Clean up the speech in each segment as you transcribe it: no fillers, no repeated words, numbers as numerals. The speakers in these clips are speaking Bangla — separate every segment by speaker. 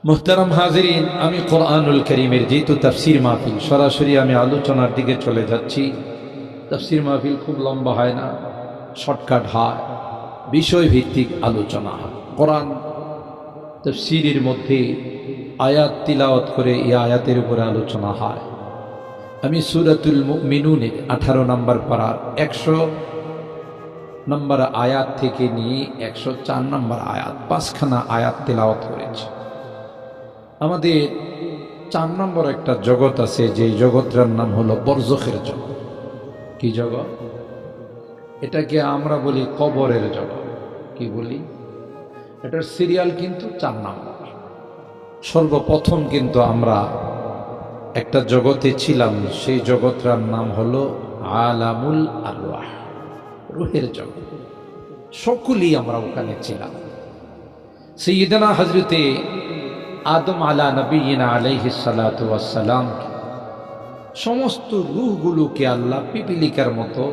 Speaker 1: মুহতারাম হাজিরিন, আমি কোরআনুল কারীমের যেহেতু তাফসীর মাহফিল, সরাসরি আমি আলোচনার দিকে চলে যাচ্ছি। তাফসীর মাহফিল খুব লম্বা হয় না, শর্টকাট হয়, বিষয়ভিত্তিক আলোচনা হয়। কোরআন তাফসীরের মধ্যে আয়াত তিলাওয়াত করে এই আয়াতের উপরে আলোচনা হয়। আমি সূরাতুল মুমিনুনের 18 নম্বর পারার 100 নম্বর আয়াত থেকে নিয়ে 104 নম্বর আয়াত, 5খানা আয়াত তিলাওয়াত করেছি। আমাদের 4 নম্বর একটা জগৎ আছে, যে জগৎটার নাম হলো বরজখের জগৎ। কি জগৎ? এটাকে আমরা বলি কবরের জগৎ। কি বলি? এটার সিরিয়াল কিন্তু 4 নম্বর। সর্বপ্রথম কিন্তু আমরা একটা জগতে ছিলাম, সেই জগৎটার নাম হলো আলামুল আরওয়াহ, রূহের জগৎ। সকলেই আমরা ওখানে ছিলাম। সাইয়্যিদানা হযরতে আদম আলা নবিয়িনা আলাইহিস সালাতু ওয়াস সালাম সমস্ত রূহগুলোকে আল্লাহ পিপিলিকার মতো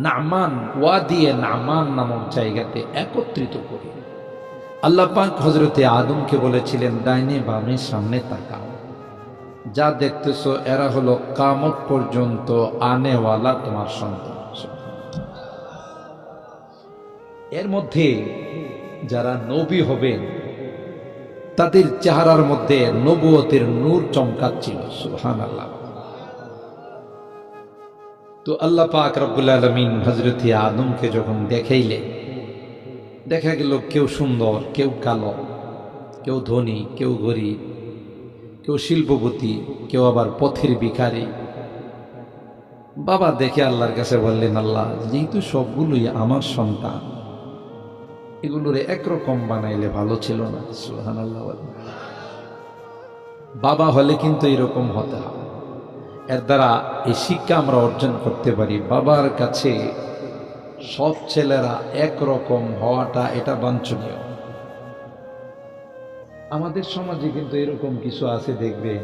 Speaker 1: নামান ওয়াদিয়ে নামান নামক জায়গাতে একত্রিত করে আল্লাহ পাক হযরতে আদমকে বলেছিলেন, ডাইনে বামে সামনে তাকাও, যা দেখতেছো এরা হলো কিয়ামত পর্যন্ত আনেওয়ালা তোমার সন্তান। এর মধ্যে যারা নবী হবেন তাদের চেহারার মধ্যে নবুয়তের নূর চমকাচ্ছিল। সুবহানাল্লাহ। তো আল্লাহ পাক রব্বুল আলামিন হযরত আদমকে যখন দেখাইলেন, দেখা গেল কেউ সুন্দর, কেউ কালো, কেউ ধনী, কেউ গরিব, কেউ শিল্পপতি, কেউ আবার পথের ভিখারি। বাবা দেখে আল্লাহর কাছে বললেন, আল্লাহ, যেহেতু সবগুলোই আমার সন্তান, এগুলোর একরকম বানাইলে ভালো ছিল না? সুবহানাল্লাহ। বাবা হলে কিন্তু এরকম হতে হয়। এর দ্বারা এই শিক্ষা আমরা অর্জন করতে পারি, বাবার কাছে সব ছেলেরা একরকম হওয়াটা এটা বাঞ্ছনীয়। আমাদের সমাজে কিন্তু এরকম কিছু আছে, দেখবেন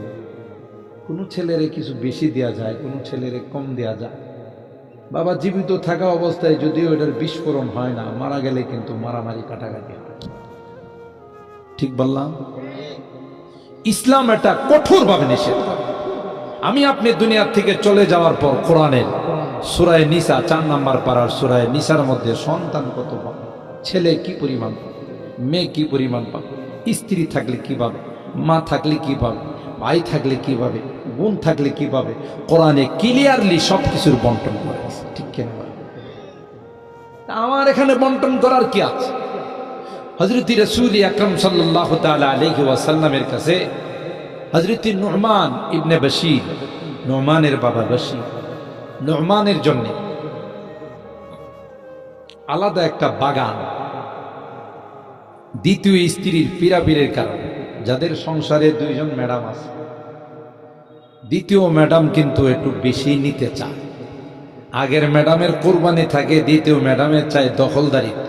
Speaker 1: কোনো ছেলেরে কিছু বেশি দেয়া যায়, কোনো ছেলেরে কম দেয়া যায়। বাবা জীবিত থাকা অবস্থায় যদিও এটার বিস্ফোরণ হয় না, মারা গেলে কিন্তু মারামারি কাটাকাটি হয়। ঠিক বললাম? ইসলাম এটা কঠোরভাবে নিষেধ করে। আমি আপনি দুনিয়ার থেকে চলে যাওয়ার পর কোরআনের সূরা নিসা 4 নম্বর পারার সূরা নিসার মধ্যে সন্তান কত পাবে, ছেলে কি পরিমাণ পাবে, মেয়ে কি পরিমাণ পাবে, স্ত্রী থাকলে কি পাবে, মা থাকলে কি পাবে, ভাই থাকলে কি পাবে, বোন থাকলে কি পাবে, কোরআনে ক্লিয়ারলি সবকিছুর বন্টন করে। ঠিক কেন? আমার এখানে বন্টন করার কি আছে? হযরত রাসূল আকরাম সাল্লাল্লাহু তাআলা আলাইহি ওয়াসাল্লামের কাছে হযরত নুমান ইবনে বশীর, নুমানের বাবা বশীর, নুমানের জন্য আলাদা একটা বাগান, দ্বিতীয় স্ত্রীর পীড়াপিড়ির কারণে, যাদের সংসারে 2 জন ম্যাডাম আছে, দ্বিতীয় ম্যাডাম কিন্তু একটু বেশি নিতে চায়। আগের ম্যাডামের কোরবানি থাকে, দ্বিতীয় ম্যাডামের চাই দখলদারিত্ব।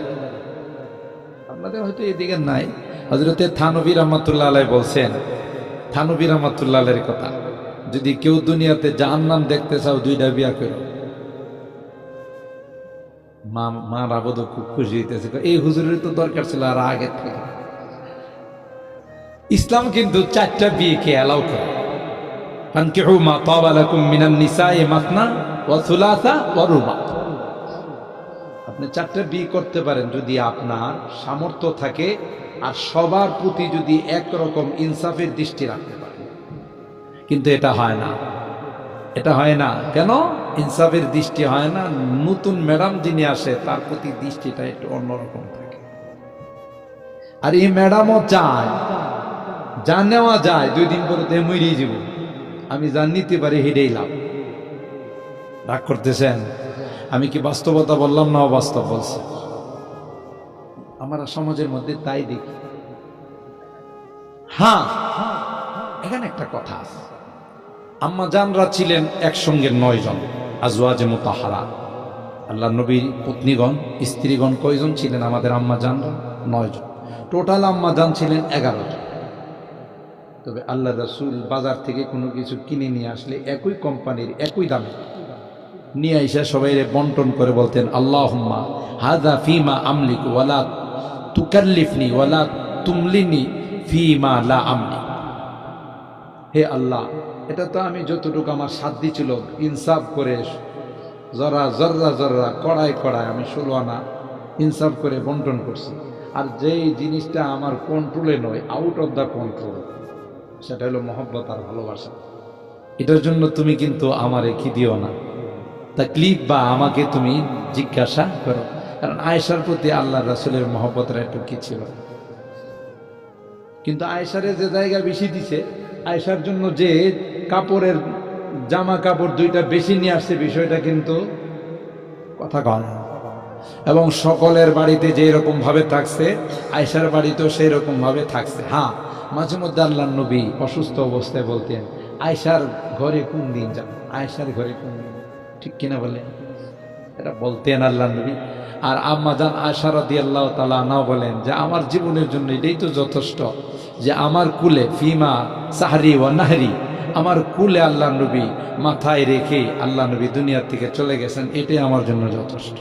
Speaker 1: আপনাদের হয়তো এদিকে নাই। হযরতে থানবী রাহমাতুল্লাহ আলাইহি বলছেন, থানবী রাহমাতুল্লাহ আলাইহির কথা, যদি কেউ দুনিয়াতে জাহান্নাম দেখতে চাও 2টা বিয়া করো। মা রাবদ খুব খুশি হইতেছে, এই হুজুরের তো দরকার ছিল আর আগে থেকে। ইসলাম কিন্তু 4টা বিয়েকে অ্যালাউ করে। ফানকিহু মা তাবা লাকুম মিনান নিসাই মাসনা ওয়া সুলাসা ওয়া রুবা। আপনি 4টা বিয়ে করতে পারেন যদি আপনার সামর্থ্য থাকে আর সবার প্রতি যদি একরকম ইনসাফের দৃষ্টি রাখতে পারেন। কিন্তু এটা হয় না, এটা হয় না। কেন ইনসাফের দৃষ্টি হয় না? নতুন ম্যাডাম যিনি আসে তার প্রতি দৃষ্টিটা একটু অন্যরকম থাকে। আর এই ম্যাডামও চায়, যা নেওয়া যায় 2 দিন পরে মরিয়ে যাব, আমি যা নিতে পারি হেডেই লাভ। রাগ করতেছেন? আমি কি বাস্তবতা বললাম না অবাস্তব বলছি? আমরা সমাজের মধ্যে তাই দেখি। হ্যাঁ, এখানে একটা কথা আছে। আম্মা জানরা ছিলেন একসঙ্গে 9 জন, আজওয়াজে মুতাহহারা। আল্লাহ নবীর পত্নীগণ, স্ত্রীগণ কয়জন ছিলেন? আমাদের আম্মা জানরা 9 জন। টোটাল আম্মা জান ছিলেন 11 জন। তবে আল্লাহ রাসূল বাজার থেকে কোনো কিছু কিনে নিয়ে আসলে একই কোম্পানির একই দামে নিয়ে আইসা সবাইরে বন্টন করে বলতেন, আল্লাহুম্মা হাযা ফীমা আমলিকু ওয়ালা তুকাল্লিফনি ওয়ালা তুমলিনি ফিমা লা আমলি। হে আল্লাহ, এটা তো আমি যতটুকু আমার সাধ্য ছিল ইনসাফ করে জরা জর্রা জর্রা কড়াই কড়াই আমি 16 আনা ইনসাফ করে বন্টন করছি। আর যেই জিনিসটা আমার কন্ট্রোলে নয়, আউট অফ দ্য কন্ট্রোল, সেটা হলো মহব্বত আর ভালোবাসা। এটার জন্য তুমি কিন্তু আমারে কি দিও না তাকলিফ, বা আমাকে তুমি জিজ্ঞাসা করো। কারণ আয়েশার প্রতি আল্লাহ রাসূলের মহব্বতটা একটু কি ছিল। কিন্তু আয়েশারে যে জায়গা বেশি দিছে, আয়েশার জন্য যে কাপড়ের জামা কাপড় 2টা বেশি নিয়ে আসছে, বিষয়টা কিন্তু কথা কন। এবং সকলের বাড়িতে যে রকম ভাবে থাকছে, আয়েশার বাড়িতেও সেই রকম ভাবে থাকছে। হ্যাঁ, মাঝে মধ্যে আল্লাহর নবী অসুস্থ অবস্থায় বলতেন, আয়েশার ঘরে কোন দিন যান, আয়েশার ঘরে কোন দিন, ঠিক কিনা বলে এটা বলতেন আল্লাহর নবী। আর আম্মা জান আয়েশা রাদিয়াল্লাহু তাআলা আনহা বলেন যে আমার জীবনের জন্য এটাই তো যথেষ্ট যে আমার কুলে ফিমা সাহরি ওয়া নাহরি, আমার কুলে আল্লাহর নবী মাথায় রেখে আল্লাহর নবী দুনিয়ার থেকে চলে গেছেন, এটাই আমার জন্য যথেষ্ট।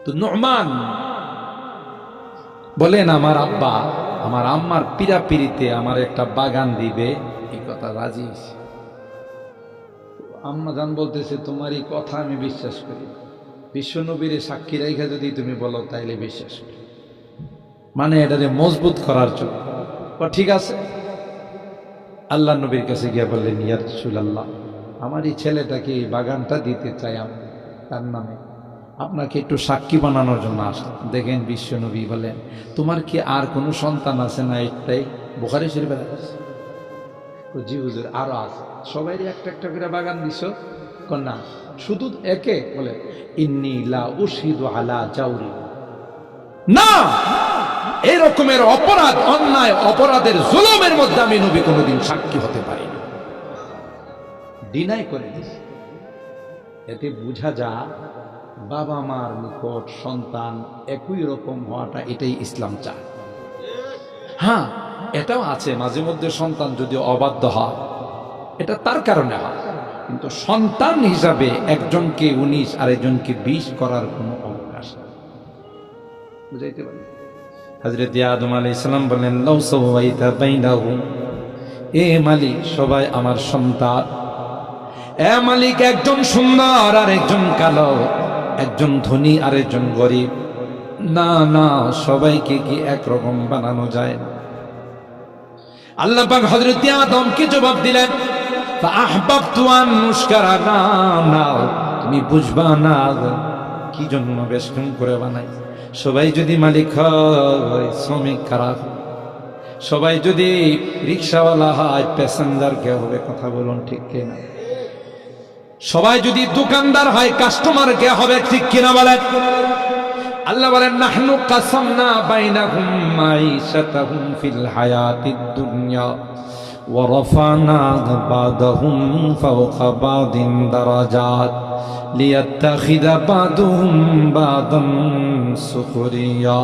Speaker 1: তো নুমান বলেন আমার আব্বা আমার আম্মার পিড়াপিড়িতে আমার একটা বাগান দিবে, এই কথা রাজি। আম্মা জান বলতেছে তোমার এই কথা আমি বিশ্বাস করি, বিশ্বনবীর সাক্ষী রেখা যদি তুমি বলো তাইলে বিশ্বাস করি, মানে এটাকে মজবুত করার জন্য। ঠিক আছে। আল্লাহ নবীর কাছে গিয়ে বললেন, ইয়া রাসূলুল্লাহ, আমার এই ছেলেটাকে এই বাগানটা দিতে চাই আমি তার নামে, আপনাকে একটু সাক্ষী বানানোর জন্য আসলাম। দেখেন বিশ্বনবী বলেন, তোমার কি আর কোনো সন্তান আছে না? একটাই। বুখারী শরীফে আছে। জি হুজুর, আরো আছে। সবাইরই একটা একটা করে বাগান দিছো? না, শুধু একে। বলে ইন্নী লা উশহিদু আলা জাওরি, না, এই রকমের অপরাধ, অন্যায় অপরাধের জুলুমের মধ্যে আমি নবী কোনোদিন সাক্ষী হতে পারি না। ডিনাই করে দিছে। এতে বোঝা যায় বাবা মার নিকট সন্তান একই রকম হওয়াটা, এটাই ইসলাম চায়। হ্যাঁ, এটাও আছে মাঝে মধ্যে সন্তান যদি অবাধ্য হয়, এটা তার কারণে হয়, কিন্তু সন্তান হিসাবে একজনকে 19 আর একজনকে 20 করার কোনো অবকাশ নেই। বুঝাইতে পারি? হযরত আদম আলাইহিস সালাম বলেন, লাউ সাওয়াইতা বাইনাহুম, এ মালিক সবাই আমার সন্তান। এ মালিক, একজন সুন্দর আর একজন কালো, একজন ধনী আর একজন গরিব, না না, সবাইকে কি একরকম বানানো যায় না? আল্লাহ পাক হযরত আদমকে জবাব দিলেন, ফাআহবাবতু আন নুশকারা, না না, তুমি বুঝবা না কি জন্য বেষ্টন করে বানাই। সবাই যদি মালিক হয়, শ্রমিক খারাপ। সবাই যদি রিকশাওয়ালা হয়, প্যাসেঞ্জার কে হবে? কথা বলুন, ঠিক কিনা? সবাই যদি দোকানদার হয়, কাস্টমার কে হবে? ঠিক কিনা বলেন? আল্লাহ বলেন, নাহনু কাসামনা বাইনাহুম মাঈশাতাহুম ফিল হায়াতিদ দুনিয়া ওয়া রাফা'না বা'দাহুম ফাওকা বা'দিন দারাজাত লিয়াত্তাখিযা বা'দুহুম বা'দান সুখরিয়া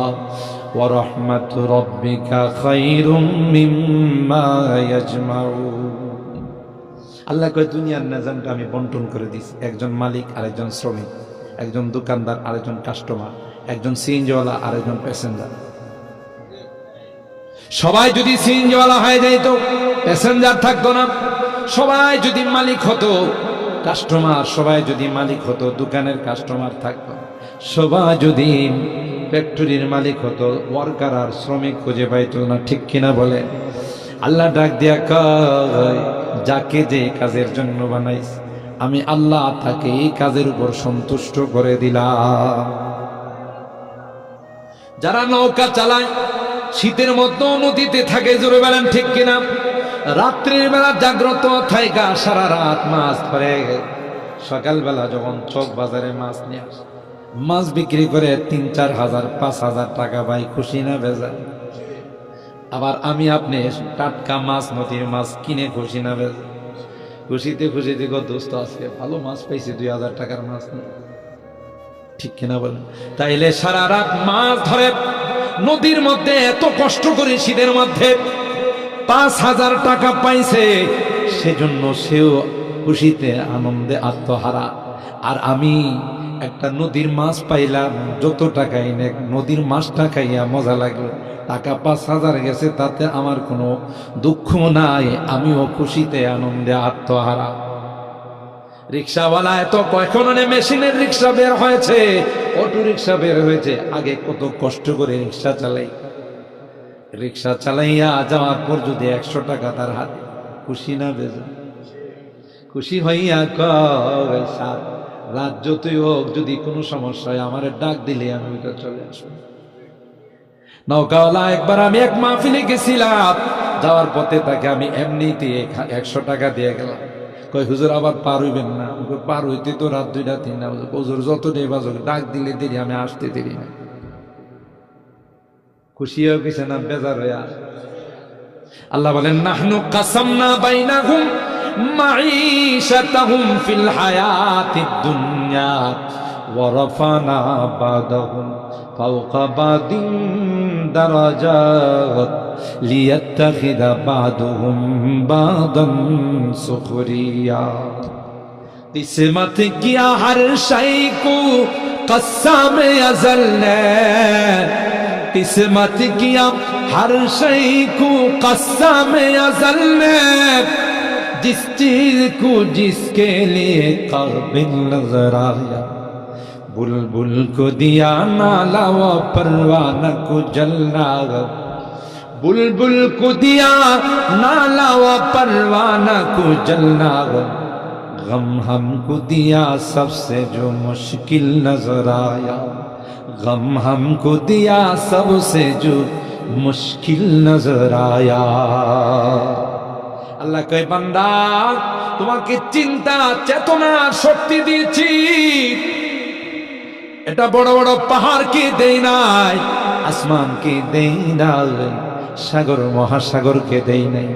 Speaker 1: ওয়া রাহমাতু রাব্বিকা খায়রুম মিম্মা ইয়াজমাউন। আল্লাহ কয়, দুনিয়ার নিজামটা আমি বন্টন করে দিছি। একজন মালিক আর একজন শ্রমিক, একজন দোকানদার আর একজন কাস্টমার, একজন সিএনজিওয়ালা আর একজন প্যাসেঞ্জার। সবাই যদি সিএনজিওয়ালা হয়ে যেত, প্যাসেঞ্জার থাকতো না। সবাই যদি মালিক হতো, কাস্টমার, সবাই যদি মালিক হতো, দোকানের কাস্টমার থাকতো। সবাই যদি ফ্যাক্টরির মালিক হতো, ওয়ার্কার আর শ্রমিক খুঁজে পাইতো না। ঠিক কিনা বলে? আল্লাহ ডাক দিয়া কয়, যাকে যে কাজের জন্য বানাইস আমি আল্লাহ তাকে এই কাজের উপর সন্তুষ্ট করে দিলাম। যারা নৌকা চালায়, শীতের মধ্যে নদীতে থাকে, জোরে বলেন ঠিক কিনা? রাত্রির বেলা জাগ্রত থাইকা সারা রাত মাছ ধরে, সকালবেলা যখন চক বাজারে মাছ নিয়ে আসে, মাছ বিক্রি করে 3-4 হাজার 5 হাজার টাকা পাই, খুশি না বেজার? আবার আমি আপনি টাটকা মাছ, নদীর মাছ কিনে খুশি না বেজার? খুশিতে খুশিতে গো দোস্ত আজকে ভালো মাছ পাইছি, 2000 টাকার মাছ নিয়ে, ঠিক কিনা বলেন? তাইলে সারা রাত মাছ ধরে নদীর মধ্যে এত কষ্ট করে শীতের মধ্যে 5000 টাকা পাইছে, সেজন্য সেও খুশিতে আনন্দে আত্মহারা। আর আমি একটা নদীর মাছ পাইলাম, যত টাকাই নেক নদীর মাছটা খাইয়া মজা লাগলো, টাকা 5,000 গেছে, তাতে আমার কোনো দুঃখ নাই, আমিও খুশিতে আনন্দে আত্মহারা। রিক্সাওয়ালা এত কখন মেশিনের রিক্সা বের হয়েছে, অটো রিক্সা বের হয়েছে, আগে কত কষ্ট করে রিক্সা চালাই, রিক্সা চালাইয়া যাওয়ার পর যদি 100 টাকা তার হাতে, খুশি না বেজা? খুশি হইয়া কয় স্যার রাত যতই হোক, যদি কোনো সমস্যা হয় আমার ডাক দিলে আমি ওইটা চলে আসবো। নৌকাওয়ালা একবার আমি এক মাহফিলে গেছিলাম, যাওয়ার পথে তাকে আমি এমনিতে 100 টাকা দিয়ে গেলাম। কয় হুজুর আবার পার হইবেন না? পার হইতে তো রাত 2টা 3টা বাজে। হুজুর যত দেরি বাজুক, ডাক দিলে দেরি, আমি আসতে দেরি না। খুশি হয়ে গেছে না বেজার হইয়া? আল্লাহ বলেন নাহনু কাসামনা বাইনাহুম মাঈশাতাহুম ফিল হায়াতিদ দুনিয়া ওয়া রাফানা বাদাহুম ফাওকা বাদিন দারাজাত লিয়াত্তাখিযা বাদুহুম বাদান সুখরিয়া। किस्मत किया हर शय को कस्म अज़ल ने, किस्मत किया हर शय को कस्म अज़ल ने, जिस चीज को जिसके लिए काबिल नजर आया, बुलबुल को दिया नाला व परवाना को जलना, बुलबुल को दिया नाला व परवाना को जलना, गम हमको दिया सबसे जो मुश्किल नजर आया, गम हमको दिया सबसे जो मुश्किल नजर आया। আল্লাহ কয় বান্দা তোমাকে চিন্তা চেতনা শক্তি দিয়েছি, এটা বড় বড় পাহাড়কে দেই নাই, আসমানকে দেই নাই, সাগর মহাসাগরকে দেই নাই,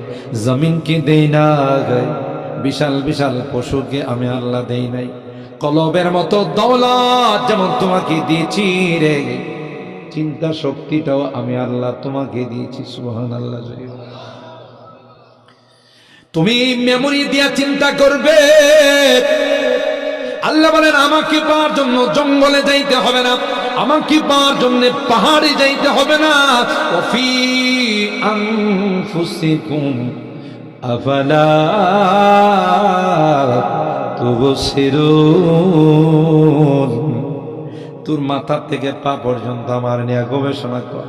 Speaker 1: জমিনকে দেই নাই, বিশাল বিশাল পশুকে আমি আল্লাহ দেই নাই। কলবের মতো দৌলত যেমন তোমাকে দিয়েছি রে, চিন্তা শক্তিটাও আমি আল্লাহ তোমাকে দিয়েছি। সুবহানাল্লাহ। তুমি মেমোরি দিয়া চিন্তা করবে। আল্লাহ বলেন আমাকে পাওয়ার জন্য জঙ্গলে যাইতে হবে না, আমাকে পাওয়ার জন্য পাহাড়ে যাইতে হবে না। ওয়াফি আনফুসিকুম আফালা তুবসিরুন। তোর মাথা থেকে পা পর্যন্ত আমার নিয়ে গবেষণা কর,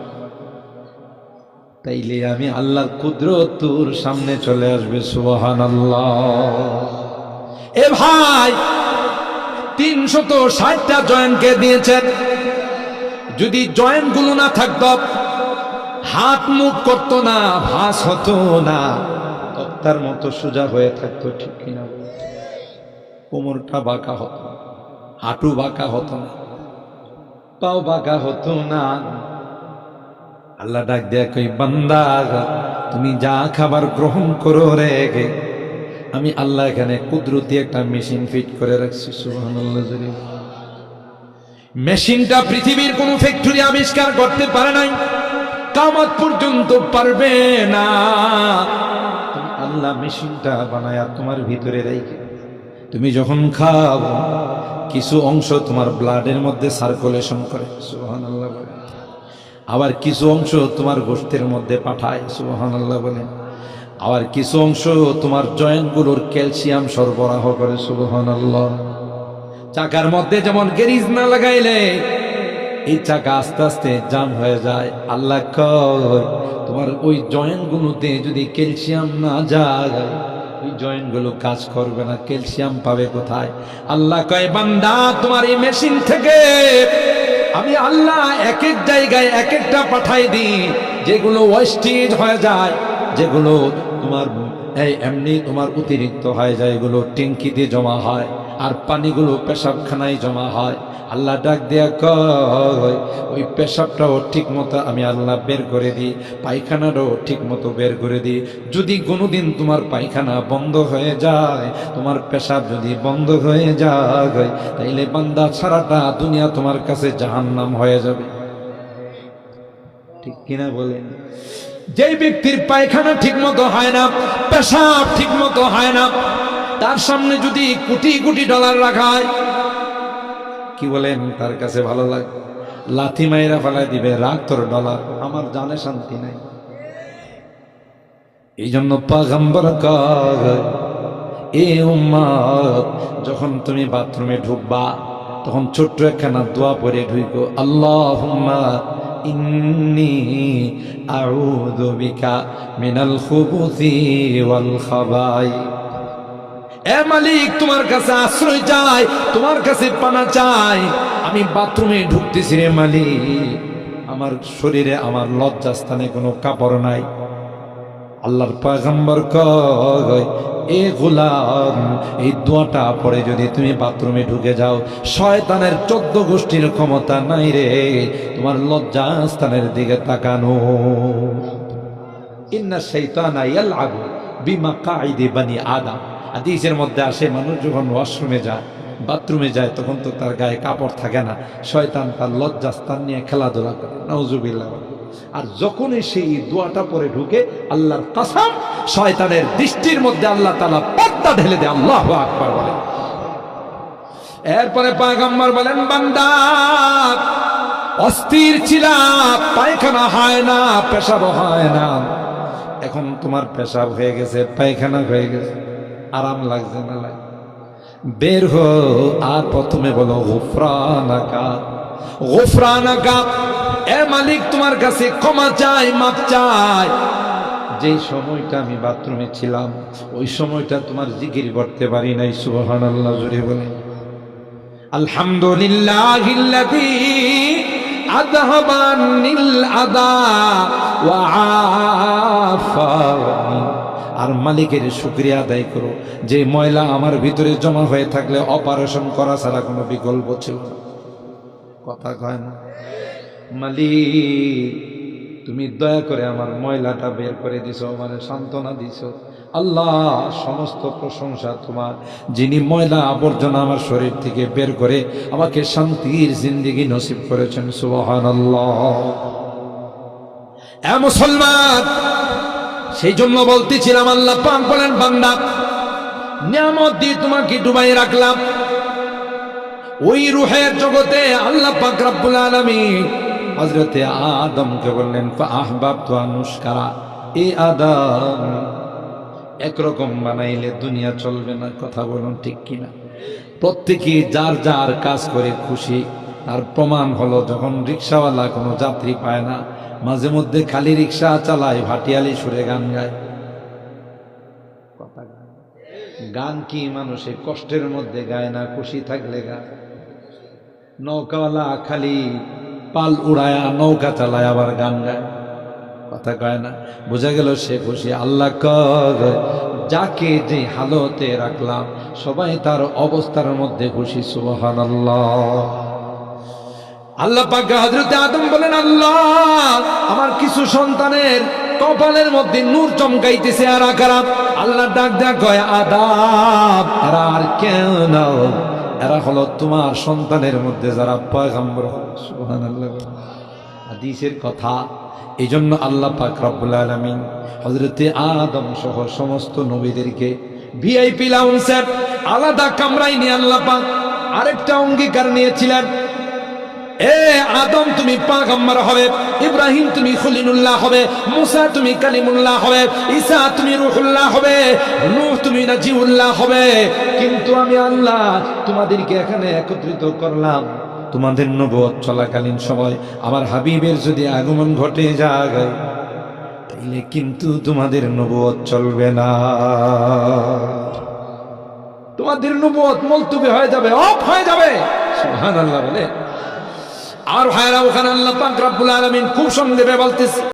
Speaker 1: তাইলে আমি আল্লাহর কুদরত তোর সামনে চলে আসবে। সুবহানাল্লাহ। এ ভাই 360টা জয়েন্টকে দিয়েছেন, যদি জয়েন্ট গুলো না থাকতো, হাত মুখ করতো না, ভাস হতো না, তক্তার মতো সোজা হয়ে থাকতো, ঠিক কিনা? কোমরটা বাঁকা হতো, হাঁটু বাঁকা হতো না, পাও বাঁকা হতো না। আল্লাহ ডাক দেয়া কই বান্দা তুমি যা খাবার গ্রহণ করো রে, আমি আল্লাহ এখানে কুদরতি একটা মেশিন ফিট করে রাখছি। সুবহানাল্লাহ। মেশিনটা পৃথিবীর কোন ফ্যাক্টরি আবিষ্কার করতে পারে নাই, কিয়ামত পর্যন্ত পারবে না। আল্লাহ মেশিনটা বানায়া তোমার ভিতরে রাখে, তুমি যখন খাও কিছু অংশ তোমার ব্লাডের মধ্যে সার্কুলেশন করে। সুবহানাল্লাহ। আবার কিছু অংশ তোমার গোশতের মধ্যে পাঠায়। সুবহানাল্লাহ বলেন। আবার কিছু অংশ তোমার জয়েন্টগুলোর ক্যালসিয়াম সরবরাহ করে। সুবহানাল্লাহ। চাকার মধ্যে যেমন গ্যারেজ না লাগাইলে এই চাকা আস্তে আস্তে জাম হয়ে যায়, আল্লাহ কয় তোমার ওই জয়েন্টগুলোতে যদি ক্যালসিয়াম না যায়, ওই জয়েন্টগুলো কাজ করবে না, ক্যালসিয়াম পাবে কোথায়? আল্লাহ কয় বান্দা তোমার এই মেশিন থেকে আমি আল্লাহ এক এক জায়গায় এক একটা পাঠাই দিই, যেগুলো ওয়েস্টেজ হয়ে যায়, যেগুলো তোমার এই এমনি তোমার অতিরিক্ত হয়ে যায়, এগুলো ট্যাঙ্কিতে জমা হয়, আর পানিগুলো পেশাবখানায় জমা হয়। আল্লাহ ডাক দেয়া কয় ওই পেশাবটাও ঠিক মতো আমি আল্লাহ বের করে দিই, পায়খানাটাও ঠিক মতো বের করে দিই। যদি কোনোদিন তোমার পায়খানা বন্ধ হয়ে যায়, তোমার পেশাব যদি বন্ধ হয়ে যায়, তাইলে বান্দা সারাটা দুনিয়া তোমার কাছে জাহান্নাম হয়ে যাবে। ঠিক কিনা বলেন? যে ব্যক্তির পায়খানা ঠিক মতো হয় না, পেশাব ঠিক মতো হয় না, তার সামনে যদি কোটি কোটি ডলার রাখা হয়, কি বলেন, তার কাছে ভালো লাগে? লাথি মাইরা ফেলায় দিবে, রাগ তোর ডলার, আমার জানে শান্তি নাই। এই জন্য পয়গম্বর কয়, এ উম্মত, যখন তুমি বাথরুমে ঢুকবা তখন ছোট্ট একখানা দোয়া পড়ে ঢুকো, আল্লাহুম্মা ইন্নী আউযু বিকা মিনাল খুবুসি ওয়াল খাবাই। এ মালিক, তোমার কাছে আশ্রয় চাই, তোমার কাছে পানা চাই। আমি বাথরুমে ঢুকতেছি রে মালিক, আমার শরীরে আমার লজ্জাস্থানে কোনো কাপড় নাই। আল্লাহর পয়গম্বর কয়, এ গোলাম, এই দোয়াটা পড়ে যদি তুমি বাথরুমে ঢুকে যাও, শয়তানের 14 গোষ্ঠীর ক্ষমতা নাই রে তোমার লজ্জাস্থানের দিকে তাকানো। ইন্না শাইতানা ইয়ালআবু বিমাকাইদি বানি আদম। হাদিসের মধ্যে আসে, মানুষ যখন ওয়াশরুমে যায়, বাথরুমে যায়, তখন তো তার গায়ে কাপড় থাকে না, শয়তান তার লজ্জাস্থান নিয়ে খেলাধুলা করে, নাউজুবিল্লাহ। আর যখনই সেই দোয়াটা পরে ঢুকে, আল্লাহর কসম, শয়তানের দৃষ্টির মধ্যে আল্লাহ তাআলা পর্দা ঢেলে দেয়। আল্লাহু আকবার বলে। এরপরে পয়গম্বর বলেন, বান্দা অস্থির ছিলা, পায়খানা হয় না, পেশাব হয় না, এখন তোমার পেশাব হয়ে গেছে, পায়খানা হয়ে গেছে, আরাম লাগছে না লাগে? বের হো, আর প্রথমে বলো গুফরানাকা, গুফরানাকা। এ মালিক, তোমার কাছে ক্ষমা চাই, মাপ চাই। যেই সময়টা আমি বাথরুমে ছিলাম, ওই সময়টা তোমার জিকির করতে পারি নাই। সুবহানাল্লাহ, জোরে বলেন। আলহামদুলিল্লাহিল্লাযী আযহাবা আন্নিল আযা ওয়া আফানি। আর মালিকের শুকরিয়া আদায় করো, যে ময়লা আমার ভিতরে জমা হয়ে থাকলে অপারেশন করা ছাড়া কোনো বিকল্প ছিল না। কথা কয় না? মালিক, তুমি দয়া করে আমার ময়লাটা বের করে দিছো, আমার সান্ত্বনা দিছো। আল্লাহ, সমস্ত প্রশংসা তোমার, যিনি ময়লা আবর্জনা আমার শরীর থেকে বের করে আমাকে শান্তির জিন্দেগি নসিব করেছেন। সুবহানাল্লাহ। এ মুসলমান, সেই জন্য বলতেছিলাম, আল্লাহ পাক বলেন, বান্দা, নিয়ামত দিয়ে তোমাকে ডুবাই রাখলাম। ওই রূহের জগতে আল্লাহ পাক রব্বুল আলামিন হযরতে আদমকে বললেন, ফাআহবাবতু আনুশকারা। এ আদম, একরকম বানাইলে দুনিয়া চলবে না। কথা বলুন ঠিক কিনা? প্রত্যেকে যার যার কাজ করে খুশি। তার প্রমাণ হলো, যখন রিক্সাওয়ালা কোনো যাত্রী পায় না, মাঝে মধ্যে খালি রিক্সা চালায়, ভাটিয়ালি সুরে গান গায়। গান কি মানুষের কষ্টের মধ্যে গায় না, খুশি থাকলে গায়? নৌকাওয়ালা খালি পাল উড়ায়া নৌকা চালায়, আবার গান গায়। কথা কয় না? বোঝা গেল সে খুশি। আল্লাহ কয়, যাকে যে হালতে রাখলাম, সবাই তার অবস্থার মধ্যে খুশি। সুবহানাল্লাহ। আল্লাহ পাক হযরত আদম বলেন, আল্লাহ, আমার কিছু সন্তানের কপালের মধ্যে নূর চমকাইতেছে, আর খারাপ। আল্লাহ ডাক ডাক কয়, আদম, এরা আর কেউ না, এরা হলো তোমার সন্তানের মধ্যে যারা পয়গম্বর। সুবহানাল্লাহ। হাদিসের কথা। এই জন্য আল্লাহ পাক রব্বুল আলামিন হযরতে আদম সহ সমস্ত নবীদেরকে ভিআইপি লাউঞ্জে আলাদা কামরায় নিয়ে আল্লাহ পাক আরেকটা অঙ্গীকার নিয়েছিলেন। এ আদম, তুমি পয়গম্বর হবে, ইব্রাহিম তুমি খলিলুল্লাহ হবে, মুসা তুমি কালিমুল্লাহ হবে, ঈসা তুমি রূহুল্লাহ হবে, নূহ তুমি নাজিউল্লাহ হবে। কিন্তু আমি আল্লাহ তোমাদেরকে এখানে একত্রিত করলাম, তোমাদের নবুয়ত চলাকালীন সময় আমার হাবিবের যদি আগমন ঘটে যায়, তাইলে কিন্তু তোমাদের নবুয়ত চলবে না। তোমাদের নবুয়ত মুলতবি হয়ে যাবে, অফ হয়ে যাবে। সুবহানাল্লাহ বলে। আর ভাইরা, ওখানে আল্লাহ পাক রব্বুল আলামিন খুব সংক্ষেপে বলতেছে,